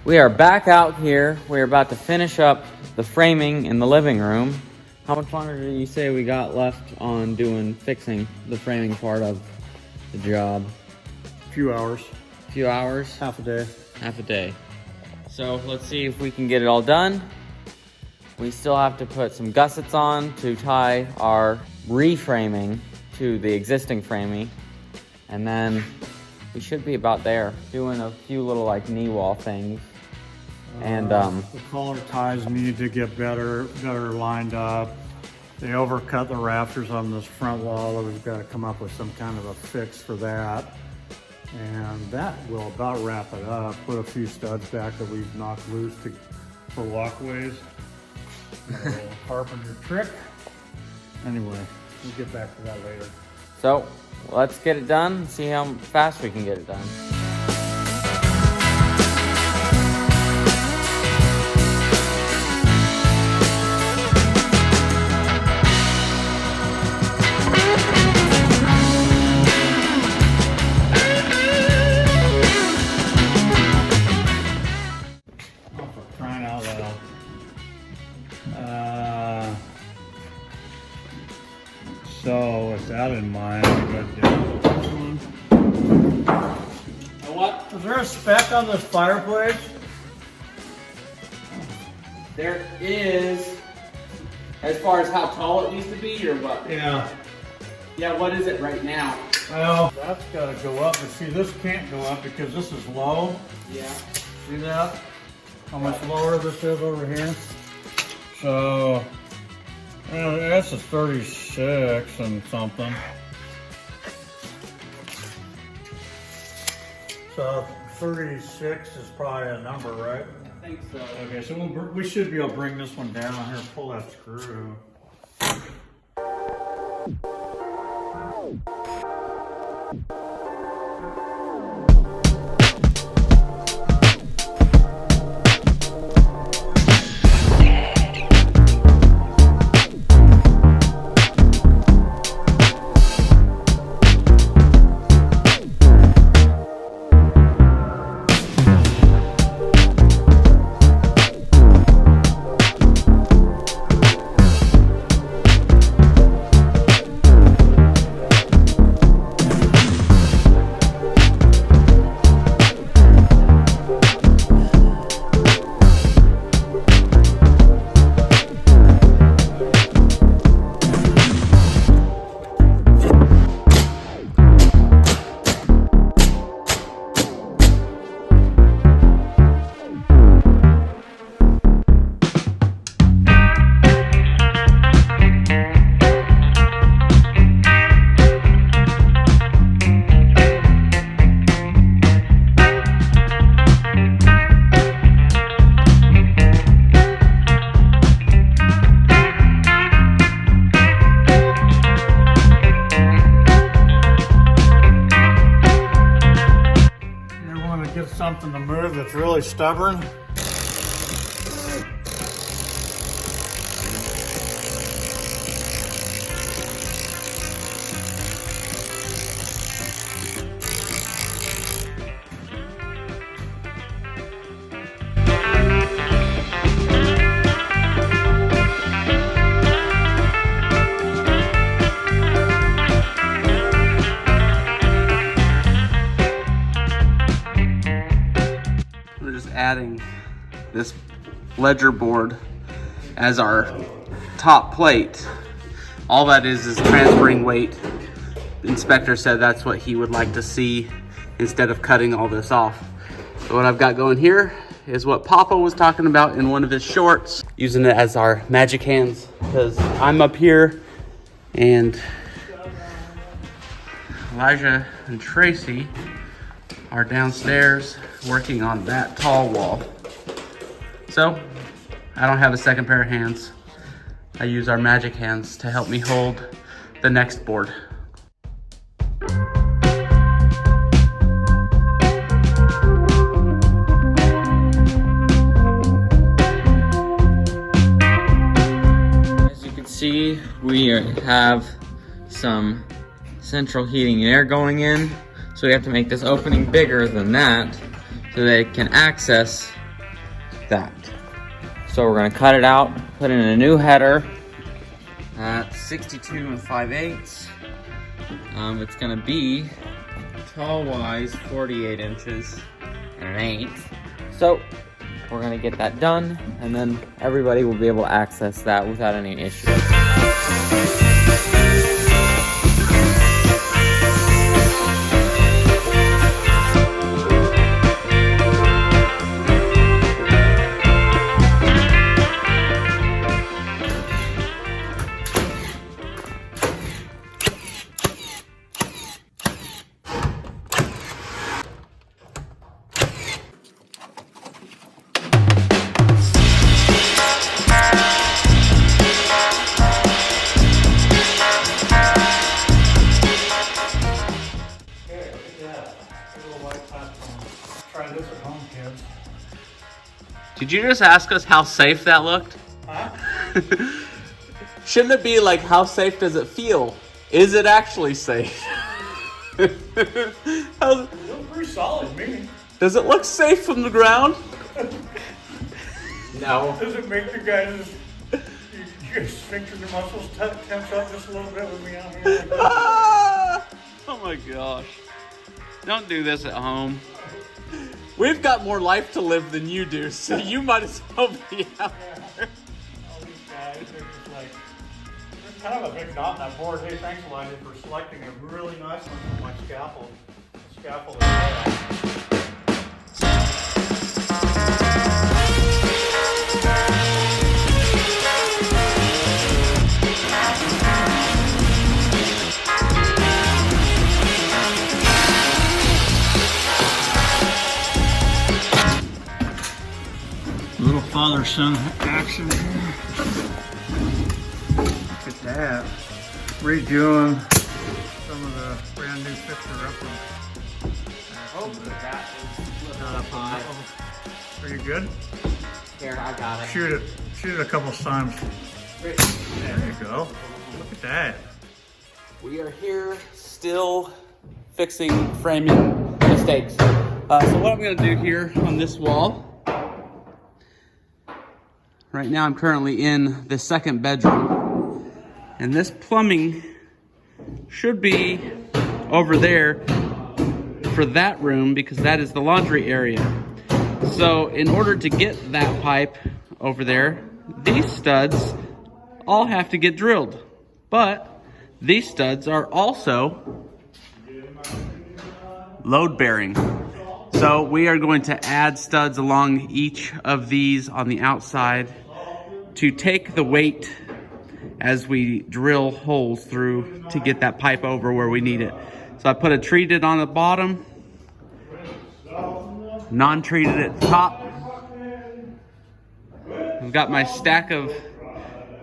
We are back out here. We're about to finish up the framing in the living room. How much longer did you say we got left on fixing the framing part of the job? A few hours. A few hours? Half a day. Half a day. So let's see if we can get it all done. We still have to put some gussets on to tie our reframing to the existing framing. And then we should be about there, doing a few little like knee wall things. And the collar ties need to get better lined up. They overcut the rafters on this front wall. We've got to come up with some kind of a fix for that. And that will about wrap it up. Put a few studs back that we've knocked loose for walkways. A little carpenter trick. Anyway, we'll get back to that later. So let's get it done and see how fast we can get it done. So with that in mind, What? is there a spec on this fireplace? There is, as far as how tall it needs to be or what? Yeah. Yeah, what is it right now? Well, that's got to go up, but see, this can't go up because this is low. Yeah. See that? How much lower this is over here? So, that's a 36 and something. So 36 is probably a number, right? I think so. Okay, so we should be able to bring this one down here, pull that screw. Something to move that's really stubborn. Adding this ledger board as our top plate. All that is transferring weight. The inspector said that's what he would like to see instead of cutting all this off. So what I've got going here is what Papa was talking about in one of his shorts, using it as our magic hands, because I'm up here and Elijah and Tracy are downstairs working on that tall wall. So I don't have a second pair of hands. I use our magic hands to help me hold the next board. As you can see, we have some central heating and air going in. So we have to make this opening bigger than that so that it can access that. So we're gonna cut it out, put in a new header at 62 5/8. It's gonna be tall-wise 48 inches and 1/8. So we're gonna get that done, and then everybody will be able to access that without any issue. Try this at home, kids. Did you just ask us how safe that looked? Huh? Shouldn't it be like, how safe does it feel? Is it actually safe? It looks pretty solid, me. Does it look safe from the ground? No. Does it make you guys, your sphincter muscles tense up just a little bit with me out here? Like that? Ah! Oh my gosh. Don't do this at home. We've got more life to live than you do, so you might as well be out there. All these guys, they're just like, there's kind of a big knot in that board. Hey, thanks, Elijah, for selecting a really nice one for my scaffold. The scaffold is there. Little father-son action here. Look at that. Redoing some of the brand new fixer-upper. That is not up high. Are you good? Here, I got it. Shoot it a couple times. There you go. Look at that. We are here still fixing framing mistakes. So what I'm going to do here on this wall, right now I'm currently in the second bedroom, and this plumbing should be over there for that room because that is the laundry area. So in order to get that pipe over there, these studs all have to get drilled. But these studs are also load bearing. So we are going to add studs along each of these on the outside to take the weight as we drill holes through to get that pipe over where we need it. So I put a treated on the bottom, non-treated at the top. I've got my stack of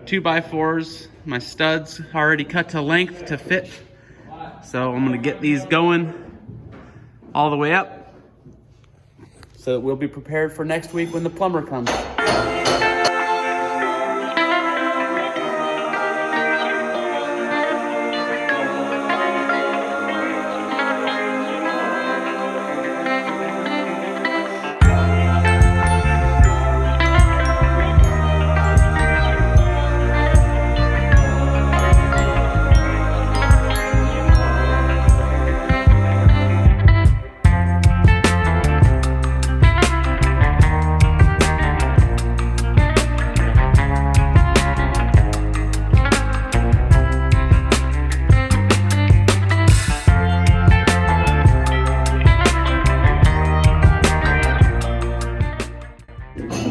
2x4s, my studs already cut to length to fit. So I'm gonna get these going all the way up so that we'll be prepared for next week when the plumber comes.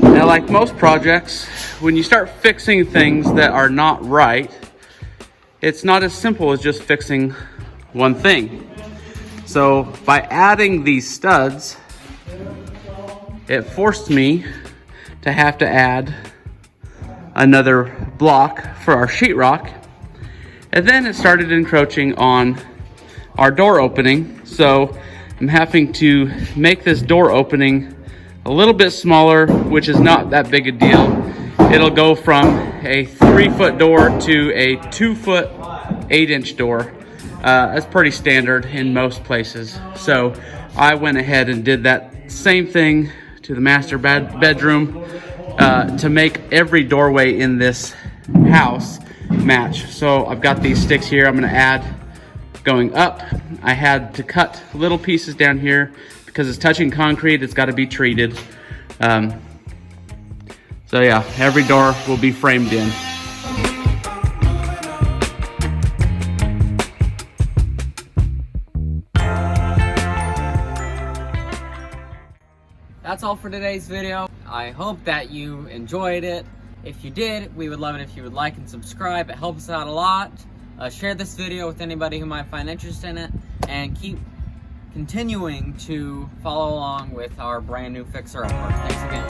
Now, like most projects, when you start fixing things that are not right, it's not as simple as just fixing one thing. So by adding these studs, it forced me to have to add another block for our sheetrock. And then it started encroaching on our door opening. So I'm having to make this door opening a little bit smaller, which is not that big a deal. It'll go from a 3-foot door to a 2-foot 8-inch door. That's pretty standard in most places. So I went ahead and did that same thing to the master bedroom to make every doorway in this house match. So I've got these sticks here I'm gonna add going up. I had to cut little pieces down here because it's touching concrete, it's gotta be treated. So yeah, every door will be framed in. That's all for today's video. I hope that you enjoyed it. If you did, we would love it if you would like and subscribe. It helps out a lot. Share this video with anybody who might find interest in it, and keep continuing to follow along with our brand new fixer upper. Thanks again.